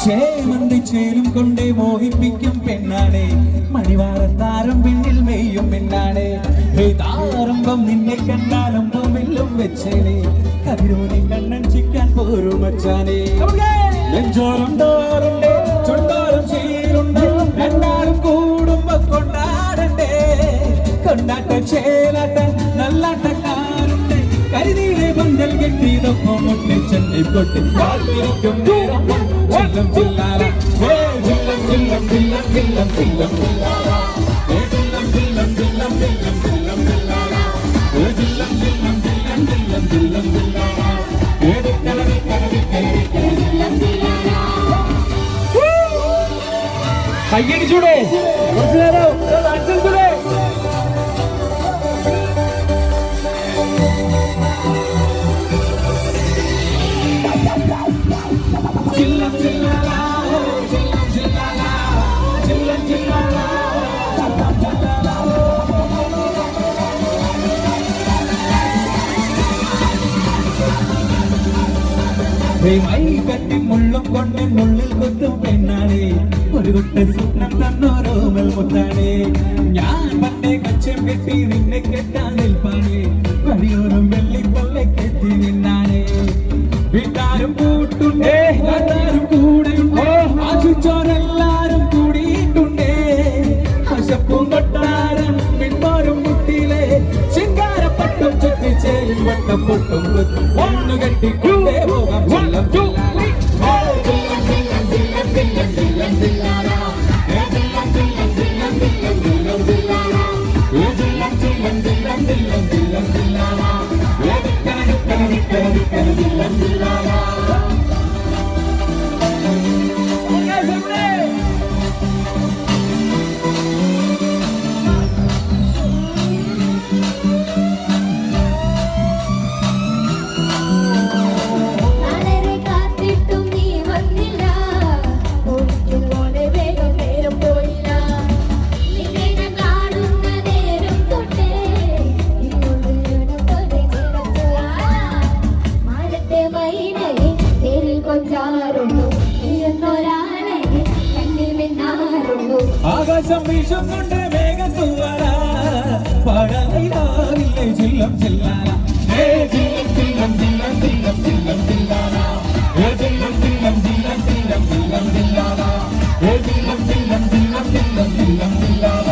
ചേമന്തി ചേലും കൊണ്ടേ മോഹിപ്പിക്കും പെണ്ണാണേ മണിവാരത്താരം പിന്നിൽ മെയ്യും പെണ്ണാണേ താറുമ്പം നിന്നെ കണ്ടാലും പൂമില്ലും വെച്ചേനെ കതിരോനെ കണ്ണൻ ചിക്കാൻ പോരും മച്ചാനെ നെഞ്ചോറും ഡോറുണ്ടേ ചുണ്ടോറും ചീരുണ്ട് രണ്ടാളും കൂടുമ്പോ കൊണ്ടാടണ്ടേ കൊണ്ടാട്ട ചേലാട്ട നല്ലാട്ടക്കാരുണ്ട് കരുതിയിലെ പന്തൽ കെട്ടിയതൊപ്പം മുട്ടി ചെന്നി പൊട്ടി കാത്തിരിക്കും നേരം ചില്ലം ചില്ലാല ചില്ലം ചില്ലം ചില്ലം ചില്ലം ചില്ലം ചില്ലാല ചില്ലം ചില്ലം ചില്ലം ചില്ലം ചില്ലം ചില്ലാല ചില്ലം ചില്ലം ചില്ലം ചില്ലം ചില്ലം ചില്ലാല കരടി കരടി കരടി ചില്ലം ചില്ലാല കയ്യടിച്ചൂടെ കുറച്ചു നേരം അനുസരിച്ചൂടെ ചില്ലം ചില്ലാല ചില്ലം ചില്ലാല ചില്ലം ചില്ലാല മൈ കട്ടി മുള്ളും കൊണ്ട് മുള്ളിൽ കൊത്തും പെണ്ണാണേ ഒരു കുട്ട സ്വപ്നം തന്നോരോമൽ മുത്താണേ ഞാൻ പണ്ടേ കച്ചം കെട്ടി നിന്നെ കെട്ടാൻ നിൽപ്പാണേ വഴിയോറും വെള്ളിക്കൊള്ളക്കെത്തി നിന്നാണേ വീട്ടാരും കൂട്ടുണ്ടേ നാട്ടാരും കൂടെയുണ്ടേ ആശിച്ചോരെല്ലാരും കൂടിയിട്ടുണ്ടേ ഹശപ്പും കൊട്ടാരം പിന്മാറും മുട്ടിയിലെ ശിങ്കാരപ്പട്ടും ചുറ്റിച്ചേലിൽ വട്ടപ്പൊട്ടും ഒന്നു കെട്ടിക്കൊണ്ടേ പോകാം ചില്ലം ആകാശം വീശുന്നുണ്ട് മേഘത്തൂവല പാടാനില്ലേ ചില്ലം ചില്ലാല ചില്ലം ചില്ലം ചില്ലം ചില്ലം ചില്ലം ചില്ലാല ചില്ലം ചില്ലം ചില്ലം ചില്ലം ചില്ലം ചില്ലാല ചില്ലം ചില്ലം ചില്ലം ചില്ലം ചില്ലം ചില്ലാല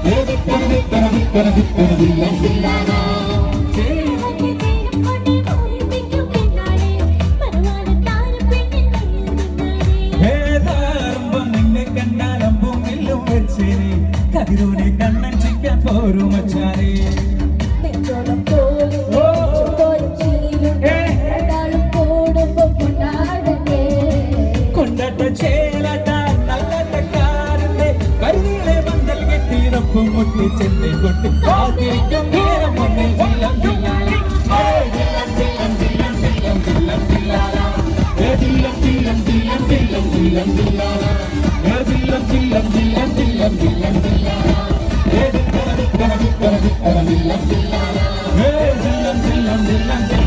കരടി കരടി കരടി കരടി ചില്ലം ചില്ലാല കതിരോനെ കണ്ണൻ ചിക്കാൻ പോരും മച്ചാനെ കൊണ്ടാട്ട ചേലാട്ട നല്ലാട്ടക്കാരന്റെ കരുതിയിലെ പന്തൽ കെട്ടിയിറപ്പും മുട്ടി ചെന്നി കൊട്ടി കാത്തിരിക്കും നേരം വന്ന് ചില്ലം ചില്ലാല ചില്ലം ചില്ലം ചില്ലം ചില്ലം ചില്ലാല ചില്ലം ചില്ലം ചില്ലം ചില്ലം ചില്ലം ചില്ലാല ചില്ലം ചില്ലം ചില്ലം ചില്ലം ചില്ലം ചില്ലാല കരടി കരടി കരടി കരടി ചില്ലം ചില്ലാല ചില്ലം ചില്ലം ചില്ലം